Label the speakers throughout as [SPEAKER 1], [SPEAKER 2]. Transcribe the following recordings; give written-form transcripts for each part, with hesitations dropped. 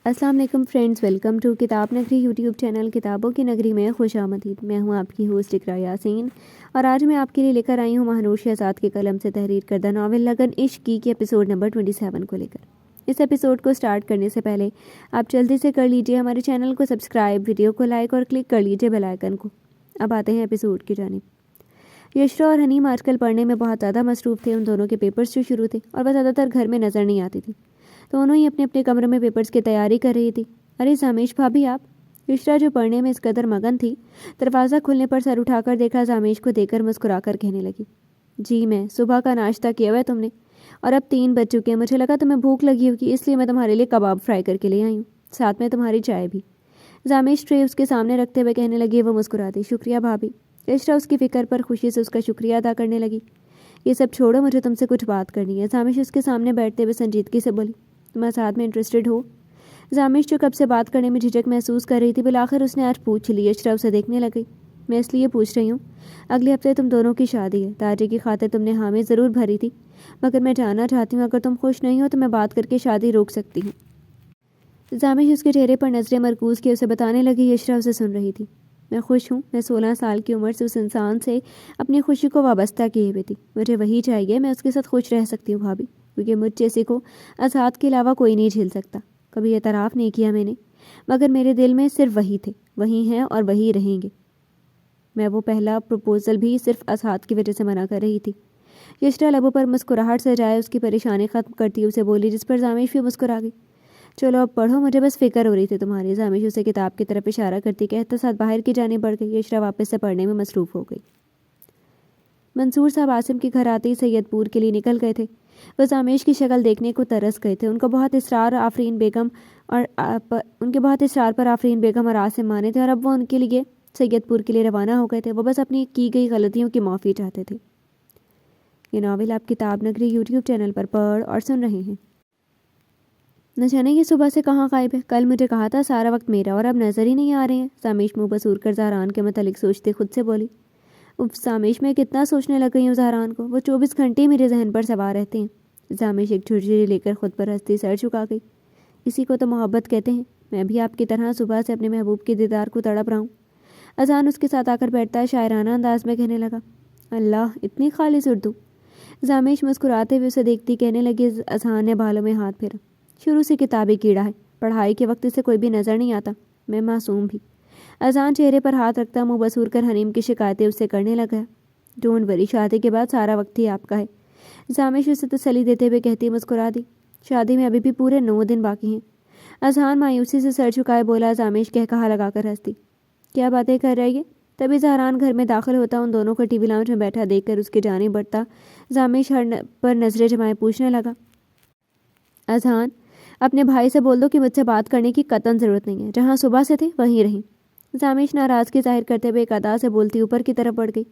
[SPEAKER 1] السلام علیکم friends, welcome to کتاب نگری یوٹیوب چینل کتابوں کی نگری میں خوش آمدید۔ میں ہوں آپ کی ہوسٹ اقرا یاسین اور آج میں آپ کے لیے لے کر آئی ہوں مہنوش شہزاد کے قلم سے تحریر کردہ ناول لگن عشق کی کے ایپیسوڈ نمبر 27 کو لے کر۔ اس ایپیسوڈ کو سٹارٹ کرنے سے پہلے آپ جلدی سے کر لیجئے ہمارے چینل کو سبسکرائب، ویڈیو کو لائک اور کلک کر لیجئے بیل آئیکن کو۔ اب آتے ہیں ایپیسوڈ کی جانب۔ یشرا اور حنیم آج کل پڑھنے میں بہت زیادہ مصروف تھے۔ ان دونوں کے پیپرز جو شروع تھے اور وہ زیادہ تر گھر میں نظر نہیں آتی تھی، دونوں ہی اپنے اپنے کمرے میں پیپرز کی تیاری کر رہی تھی۔ ارے زامیش بھابھی آپ؟ یشرا جو پڑھنے میں اس قدر مگن تھی، دروازہ کھلنے پر سر اٹھا کر دیکھا، زامیش کو دیکھ کر مسکرا کر کہنے لگی، جی میں صبح کا ناشتہ کیا ہوا ہے تم نے؟ اور اب 3 بج چکے ہیں، مجھے لگا تمہیں بھوک لگی ہوگی، اس لیے میں تمہارے لیے کباب فرائی کر کے لے آئی ہوں، ساتھ میں تمہاری چائے بھی۔ زامیش ٹرے اس کے سامنے رکھتے ہوئے کہنے لگی۔ وہ مسکرا دی، شکریہ بھابھی۔ یشرا اس کی فکر پر خوشی سے اس کا شکریہ ادا کرنے لگی۔ یہ سب چھوڑو، مجھے تم سے کچھ بات کرنی ہے۔ زامیش اس کے سامنے بیٹھتے ہوئے سنجیدگی سے بولی، تم آزاد میں انٹرسٹڈ ہو؟ زامیش جو کب سے بات کرنے میں جھجک محسوس کر رہی تھی، بالآخر اس نے آج پوچھ لی۔ یشرا اسے دیکھنے لگی۔ میں اس لیے پوچھ رہی ہوں، اگلے ہفتے تم دونوں کی شادی ہے، تاجی کی خاطر تم نے حامی ضرور بھری تھی، مگر میں جاننا چاہتی ہوں اگر تم خوش نہیں ہو تو میں بات کر کے شادی روک سکتی ہوں۔ زامیش اس کے چہرے پر نظریں مرکوز کیے اسے بتانے لگی۔ یشرا اسے سن رہی تھی۔ میں خوش ہوں، میں 16 سال کی عمر سے اس انسان سے اپنی خوشی کو وابستہ کیے ہوئے تھی، مجھے وہی چاہیے، میں اس کے ساتھ خوش رہ سکتی ہوں بھابھی، کیونکہ مجھ جیسے کو آزاد کے علاوہ کوئی نہیں جھیل سکتا۔ کبھی اعتراف نہیں کیا میں نے، مگر میرے دل میں صرف وہی تھے، وہی ہیں اور وہی رہیں گے۔ میں وہ پہلا پروپوزل بھی صرف آزاد کی وجہ سے منع کر رہی تھی۔ یشرا لبوں پر مسکراہٹ سجائے اس کی پریشانی ختم کرتی اسے بولی، جس پر زامیش بھی مسکرا گئی۔ چلو اب پڑھو، مجھے بس فکر ہو رہی تھی تمہاری۔ زامیش اسے کتاب کی طرف اشارہ کرتی کہتے ساتھ باہر کی جانب بڑھ گئی۔ یشرا واپس سے پڑھنے میں مصروف ہو گئی۔ منصور صاحب عاصم کے گھر آتے ہی سید پور کے لیے نکل گئے تھے۔ وہ زامیش کی شکل دیکھنے کو ترس گئے تھے۔ ان کے بہت اصرار پر آفرین بیگم اور عاصم مانے تھے اور اب وہ ان کے لیے سید پور کے لیے روانہ ہو گئے تھے۔ وہ بس اپنی کی گئی غلطیوں کی معافی چاہتے تھے۔ یہ ناول آپ کتاب نگری یوٹیوب چینل پر پڑھ اور سن رہے ہیں۔ نہ جانے یہ صبح سے کہاں غائب ہے، کل مجھے کہا تھا سارا وقت میرا اور اب نظر ہی نہیں آ رہے ہیں۔ زامیش منہ بسور کر زہران کے متعلق سوچتے خود سے بولی۔ زامیش میں کتنا سوچنے لگ گئی ہوں زہران کو، وہ 24 گھنٹے میرے ذہن پر سوار رہتے ہیں۔ زامیش ایک جھرجھری لے کر خود پر ہنستی سر جھکا گئی۔ اسی کو تو محبت کہتے ہیں۔ میں بھی آپ کی طرح صبح سے اپنے محبوب کے دیدار کو تڑپ رہا ہوں۔ اذان اس کے ساتھ آ کر بیٹھتا ہے، شاعرانہ انداز میں کہنے لگا، اللہ اتنی خالص اردو۔ زامیش مسکراتے ہوئے اسے دیکھتی کہنے لگی۔ اذان نے بالوں میں ہاتھ پھیرا، شروع سے کتابی کیڑا ہے، پڑھائی کے وقت اسے کوئی بھی نظر نہیں آتا، میں معصوم بھی۔ اذان چہرے پر ہاتھ رکھتا منہ بسور کر حنیم کی شکایتیں اس سے کرنے لگا۔ ڈونٹ وری، شادی کے بعد سارا وقت ہی آپ کا ہے۔ زامیش اسے تسلی دیتے ہوئے کہتی مسکرا دی، شادی میں ابھی بھی پورے 9 دن باقی ہیں۔ اذان مایوسی سے سر جھکائے بولا۔ زامیش کہا لگا کر ہنستی، کیا باتیں کر رہی ہے؟ تبھی زہران گھر میں داخل ہوتا، ان دونوں کو ٹی وی لاؤنج میں بیٹھا دیکھ کر اس کی جانب بڑھتا زامیش پر نظریں جمائے پوچھنے لگا، اذان اپنے بھائی سے بول دو کہ مجھ سے بات کرنے کی قطعاً ضرورت نہیں ہے، جہاں صبح سے تھے وہیں رہیں۔ زامیش ناراضگی ظاہر کرتے ہوئے ایک ادا سے بولتی اوپر کی طرف بڑھ گئی۔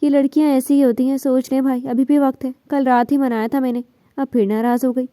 [SPEAKER 1] یہ لڑکیاں ایسی ہی ہوتی ہیں، سوچ لیں بھائی، ابھی بھی وقت ہے، کل رات ہی منایا تھا میں نے، اب پھر ناراض ہو گئی۔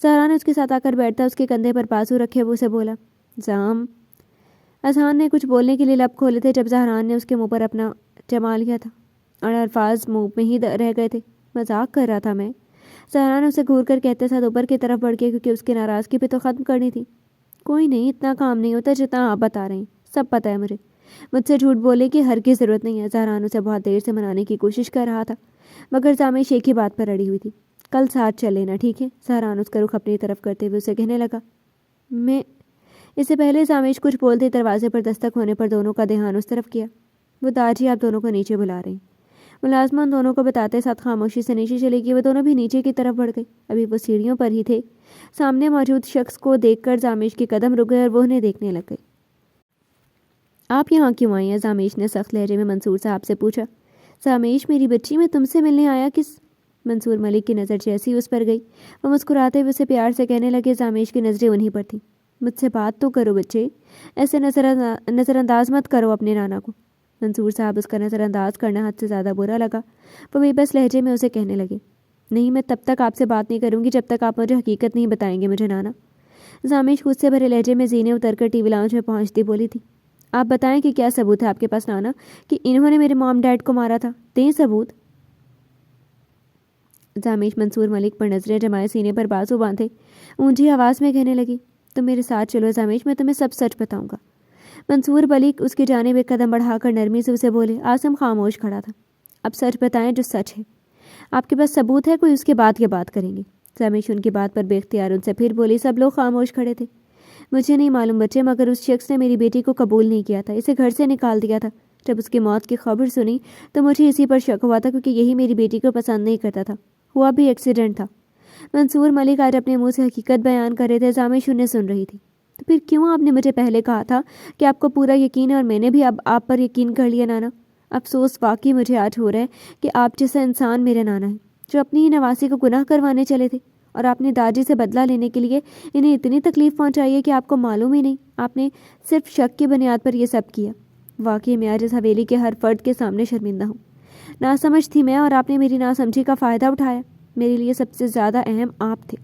[SPEAKER 1] زہران اس کے ساتھ آ کر بیٹھتا، اس کے کندھے پر بازو رکھے وہ اسے بولا، زام۔ اذان نے کچھ بولنے کے لیے لب کھولے تھے جب زہران نے اس کے منہ پر اپنا جما لیا تھا اور الفاظ منہ میں ہی رہ گئے تھے، مذاق کر رہا تھا میں۔ زہران اسے گھور کر کہتے ساتھ اوپر کی طرف بڑھ گئے، کیونکہ اس کی ناراضگی پہ تو ختم کرنی تھی۔ کوئی نہیں، اتنا کام نہیں ہوتا جتنا آپ بتا رہے ہیں، سب پتہ ہے مجھ سے جھوٹ بولے کی ہر کی ضرورت نہیں ہے۔ زہران اسے بہت دیر سے منانے کی کوشش کر رہا تھا، مگر زامیش ایک ہی بات پر اڑی ہوئی تھی، کل ساتھ چل لینا، ٹھیک ہے؟ زہران اس کا رخ اپنی طرف کرتے ہوئے اسے کہنے لگا، میں۔ اس سے پہلے زامیش کچھ بولتے دروازے پر دستک ہونے پر دونوں کا دھیان اس طرف کیا۔ وہ داجی آپ دونوں کو نیچے بلا رہے ہیں۔ ملازمہ ان دونوں کو بتاتے ساتھ خاموشی سے نیچے چلے گی۔ وہ دونوں بھی نیچے کی طرف بڑھ گئی۔ ابھی وہ سیڑھیوں پر ہی تھے، سامنے موجود شخص کو دیکھ کر زامیش کے قدم رک گئے اور وہ انہیں دیکھنے لگ گئی۔ آپ یہاں کیوں آئی ہیں؟ زامیش نے سخت لہجے میں منصور صاحب سے پوچھا۔ زامیش میری بچی، میں تم سے ملنے آیا کس؟ منصور ملک کی نظر جیسی اس پر گئی، وہ مسکراتے ہوئے اسے پیار سے کہنے لگے۔ زامیش کی نظریں انہیں پر تھیں۔ مجھ سے بات تو کرو بچے، ایسے نظر انداز مت کرو اپنے نانا کو۔ منصور صاحب اس کا نظر انداز کرنا حد سے زیادہ برا لگا۔ وہ بے بس لہجے میں اسے کہنے لگے، نہیں، میں تب تک آپ سے بات نہیں کروں گی جب تک آپ مجھے حقیقت نہیں بتائیں گے مجھے نانا۔ زامیش غصے بھرے لہجے میں زینے اتر کر ٹی وی لاؤنج میں پہنچتی بولی تھی، آپ بتائیں کہ کیا ثبوت ہے آپ کے پاس نانا کہ انہوں نے میرے مام ڈیڈ کو مارا تھا؟ دیں ثبوت۔ زامیش منصور ملک پر نظریں جمائے سینے پر بازو باندھے اونچی آواز میں کہنے لگی، تم میرے ساتھ چلو زامیش، میں تمہیں سب سچ بتاؤں گا۔ منصور ملک اس کی جانب ایک قدم بڑھا کر نرمی سے اسے بولے۔ عاصم خاموش کھڑا تھا۔ اب سچ بتائیں جو سچ ہے۔ آپ کے پاس ثبوت ہے کوئی؟ اس کے بعد یہ بات کریں گے۔ زامیش ان کی بات پر بے اختیار ان سے پھر بولی۔ سب لوگ خاموش کھڑے تھے۔ مجھے نہیں معلوم بچے، مگر اس شخص نے میری بیٹی کو قبول نہیں کیا تھا، اسے گھر سے نکال دیا تھا۔ جب اس کی موت کی خبر سنی تو مجھے اسی پر شک ہوا تھا، کیونکہ یہی میری بیٹی کو پسند نہیں کرتا تھا۔ ہوا بھی ایکسیڈنٹ تھا۔ منصور ملک آج اپنے منہ سے حقیقت بیان کر رہے تھے۔ زامیش انہیں سن رہی تھی۔ تو پھر کیوں آپ نے مجھے پہلے کہا تھا کہ آپ کو پورا یقین ہے، اور میں نے بھی اب آپ پر یقین کر لیا نانا؟ افسوس واقعی مجھے آج ہو رہا ہے کہ آپ جیسا انسان میرے نانا ہے، جو اپنی ہی نواسی کو گناہ کروانے چلے تھے، اور آپ نے داجی سے بدلہ لینے کے لیے انہیں اتنی تکلیف پہنچائی ہے کہ آپ کو معلوم ہی نہیں۔ آپ نے صرف شک کی بنیاد پر یہ سب کیا۔ واقعی میں آج اس حویلی کے ہر فرد کے سامنے شرمندہ ہوں۔ ناسمجھ تھی میں، اور آپ نے میری ناسمجھی کا فائدہ اٹھایا۔ میرے لیے سب سے زیادہ اہم آپ تھے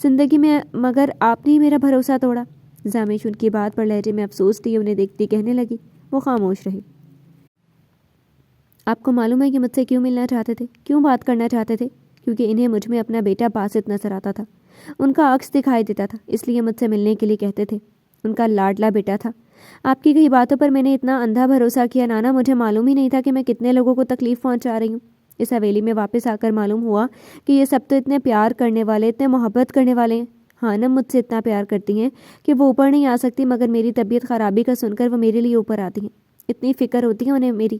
[SPEAKER 1] زندگی میں، مگر آپ نے ہی میرا بھروسہ توڑا۔ زامیش ان کی بات پر لہجے میں افسوس لیے انہیں دیکھتی کہنے لگی۔ وہ خاموش رہے۔ آپ کو معلوم ہے کہ مجھ سے کیوں ملنا چاہتے تھے، کیوں بات کرنا چاہتے تھے؟ کیونکہ انہیں مجھ میں اپنا بیٹا باسط نظر آتا تھا، ان کا عکس دکھائی دیتا تھا، اس لیے مجھ سے ملنے کے لیے کہتے تھے۔ ان کا لاڈلا بیٹا تھا۔ آپ کی کئی باتوں پر میں نے اتنا اندھا بھروسہ کیا نانا، مجھے معلوم ہی نہیں تھا کہ میں کتنے لوگوں کو تکلیف پہنچا رہی ہوں۔ اس حویلی میں واپس آ کر معلوم ہوا کہ یہ سب تو اتنے پیار کرنے والے، اتنے محبت کرنے والے ہیں۔ خانم مجھ سے اتنا پیار کرتی ہیں کہ وہ اوپر نہیں آ سکتی، مگر میری طبیعت خرابی کا سن کر وہ میرے لیے اوپر آتی ہیں۔ اتنی فکر ہوتی ہے انہیں میری۔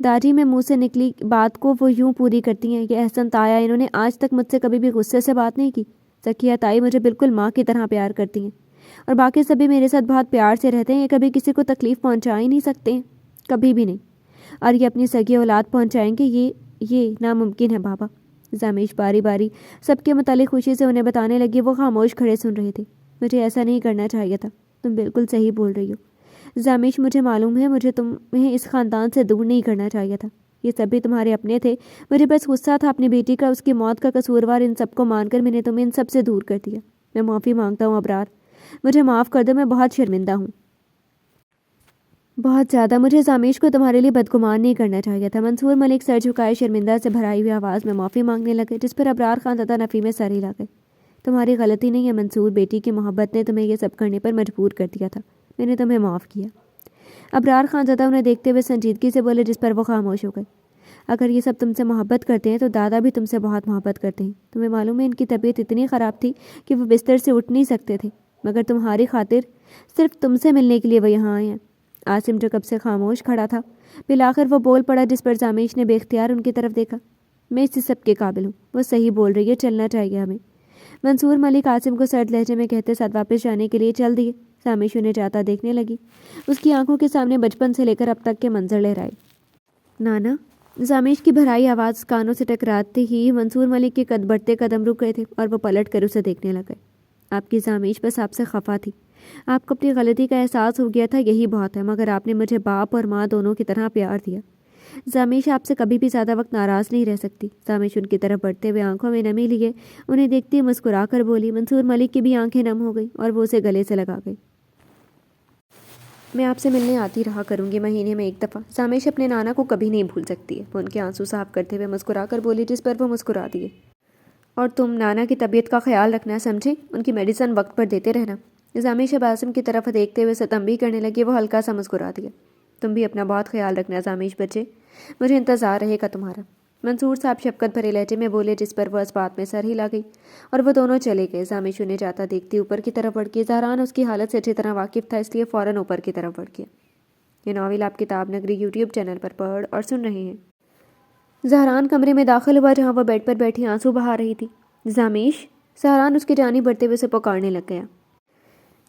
[SPEAKER 1] داجی میں منہ سے نکلی بات کو وہ یوں پوری کرتی ہیں کہ احسن تایا انہوں نے آج تک مجھ سے کبھی بھی غصے سے بات نہیں کی۔ ذکیہ تائی مجھے بالکل ماں کی طرح پیار کرتی ہیں، اور باقی سبھی میرے ساتھ بہت پیار سے رہتے ہیں۔ یہ کبھی کسی کو تکلیف پہنچا ہی نہیں سکتے ہیں، کبھی بھی نہیں، اور یہ اپنی سگی اولاد پہنچائیں گے یہ ناممکن ہے بابا۔ زامیش باری باری سب کے متعلق خوشی سے انہیں بتانے لگی۔ وہ خاموش کھڑے سن رہے تھے۔ مجھے ایسا نہیں کرنا چاہیے تھا، تم بالکل صحیح بول رہی ہو زامیش، مجھے معلوم ہے مجھے تمہیں اس خاندان سے دور نہیں کرنا چاہیے تھا۔ یہ سبھی تمہارے اپنے تھے، مجھے بس غصہ تھا اپنی بیٹی کا، اس کی موت کا قصوروار ان سب کو مان کر میں نے تمہیں ان سب سے دور کر دیا۔ میں معافی مانگتا ہوں ابرار، مجھے معاف کر دو، میں بہت شرمندہ ہوں، بہت زیادہ۔ مجھے زامیش کو تمہارے لیے بدگمان نہیں کرنا چاہیے تھا۔ منصور ملک سر جھکائے شرمندہ سے بھرائی ہوئی آواز میں معافی مانگنے لگے، جس پر ابرار خان زدہ نفی میں سر ہلا گئے۔ تمہاری غلطی نہیں ہے منصور، بیٹی کی محبت نے تمہیں یہ سب کرنے پر مجبور کر دیا تھا، میں نے تمہیں معاف کیا۔ ابرار خان زدہ انہیں دیکھتے ہوئے سنجیدگی سے بولے، جس پر وہ خاموش ہو گئے۔ اگر یہ سب تم سے محبت کرتے ہیں تو دادا بھی تم سے بہت محبت کرتے ہیں۔ تمہیں معلوم ہے ان کی طبیعت اتنی خراب تھی کہ وہ بستر سے اٹھ نہیں سکتے تھے، مگر تمہاری خاطر صرف تم سے ملنے کے لیے وہ یہاں آئے ہیں۔ عاصم جو کب سے خاموش کھڑا تھا بالآخر وہ بول پڑا، جس پر زامیش نے بے اختیار ان کی طرف دیکھا۔ میں اس سب کے قابل ہوں، وہ صحیح بول رہی ہے، چلنا چاہیے ہمیں۔ منصور ملک عاصم کو سرد لہجے میں کہتے ساتھ واپس جانے کے لیے چل دیے۔ زامیش انہیں جاتا دیکھنے لگی۔ اس کی آنکھوں کے سامنے بچپن سے لے کر اب تک کے منظر لہرائے۔ نانا، زامیش کی بھرائی آواز کانوں سے ٹکراتے ہی منصور ملک کے بڑھتے قدم رک گئے تھے، اور وہ پلٹ کر اسے دیکھنے لگے۔ آپ کی زامیش بس آپ سے خفا تھی، آپ کو اپنی غلطی کا احساس ہو گیا تھا، یہی بہت ہے، مگر آپ نے مجھے باپ اور ماں دونوں کی طرح پیار دیا۔ زامیش آپ سے کبھی بھی زیادہ وقت ناراض نہیں رہ سکتی۔ زامیش ان کی طرف بڑھتے ہوئے آنکھوں میں نمی لیے انہیں دیکھتی مسکرا کر بولی۔ منصور ملک کی بھی آنکھیں نم ہو گئی اور وہ اسے گلے سے لگا گئی۔ میں آپ سے ملنے آتی رہا کروں گی، مہینے میں ایک دفعہ۔ زامیش اپنے نانا کو کبھی نہیں بھول سکتی ہے، وہ ان کے آنسو صاف کرتے ہوئے مسکرا کر بولی، جس پر وہ مسکرا دیے۔ اور تم نانا کی طبیعت کا خیال رکھنا، سمجھے؟ ان کی میڈیسن وقت پر دیتے رہنا۔ زامیش عاصم کی طرف دیکھتے ہوئے ستم بھی کرنے لگی۔ وہ ہلکا سا مسکرا دیا۔ تم بھی اپنا بہت خیال رکھنا زامیش بچے، مجھے انتظار رہے گا تمہارا، منصور صاحب شفقت بھرے لہجے میں بولے، جس پر وہ اس بات میں سر ہلا گئی اور وہ دونوں چلے گئے۔ زامیش انہیں جاتا دیکھتی اوپر کی طرف بڑھ گئی۔ زہران اس کی حالت سے اچھی طرح واقف تھا، اس لیے فوراً اوپر کی طرف بڑھ گیا۔ یہ ناول آپ کتاب نگری یوٹیوب چینل پر پڑھ اور سن رہے ہیں۔ زہران کمرے میں داخل ہوا جہاں وہ بیڈ پر بیٹھی آنسو بہا رہی تھی۔ زامیش، زہران اس کی جانب بڑھتے ہوئے اسے پکارنے لگ گیا۔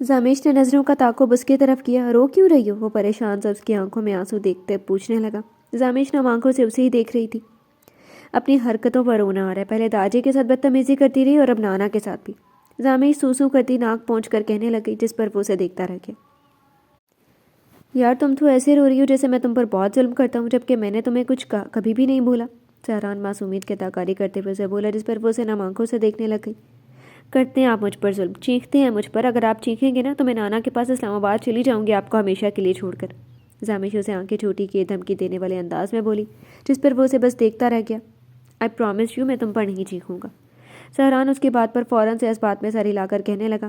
[SPEAKER 1] زامیش نے نظروں کا تعاقب اس کی طرف کیا۔ رو کیوں رہی ہو؟ وہ پریشان سا اس کی آنکھوں میں آنسو دیکھتے پوچھنے لگا۔ زامیش نم آنکھوں سے اسے ہی دیکھ رہی تھی۔ اپنی حرکتوں پر رونا آ رہا ہے، پہلے داجی کے ساتھ بدتمیزی کرتی رہی اور اب نانا کے ساتھ بھی۔ زامیش سوسو کرتی ناک پہنچ کر کہنے لگی، جس پر وہ اسے دیکھتا رہ گیا۔ یار تم تو ایسے رو رہی ہو جیسے میں تم پر بہت ظلم کرتا ہوں، جبکہ میں نے تمہیں کچھ کبھی بھی نہیں بولا۔ زہران معصومیت کی اداکاری کرتے ہوئے اسے بولا، جس پر وہ اسے نم آنکھوں سے دیکھنے لگ گئی۔ کرتے ہیں آپ مجھ پر ظلم، چیختے ہیں مجھ پر، اگر آپ چیخیں گے نا تو میں نانا کے پاس اسلام آباد چلی جاؤں گی آپ کو ہمیشہ کے لیے چھوڑ کر۔ زامیش اسے آنکھیں چھوٹی کیے دھمکی دینے والے انداز میں بولی، جس پر وہ اسے بس دیکھتا رہ گیا۔ آئی پرومس یو، میں تم پر نہیں چیخوں گا۔ زہران اس کی بات پر فوراً سے اس بات میں سر ہلا کر کہنے لگا،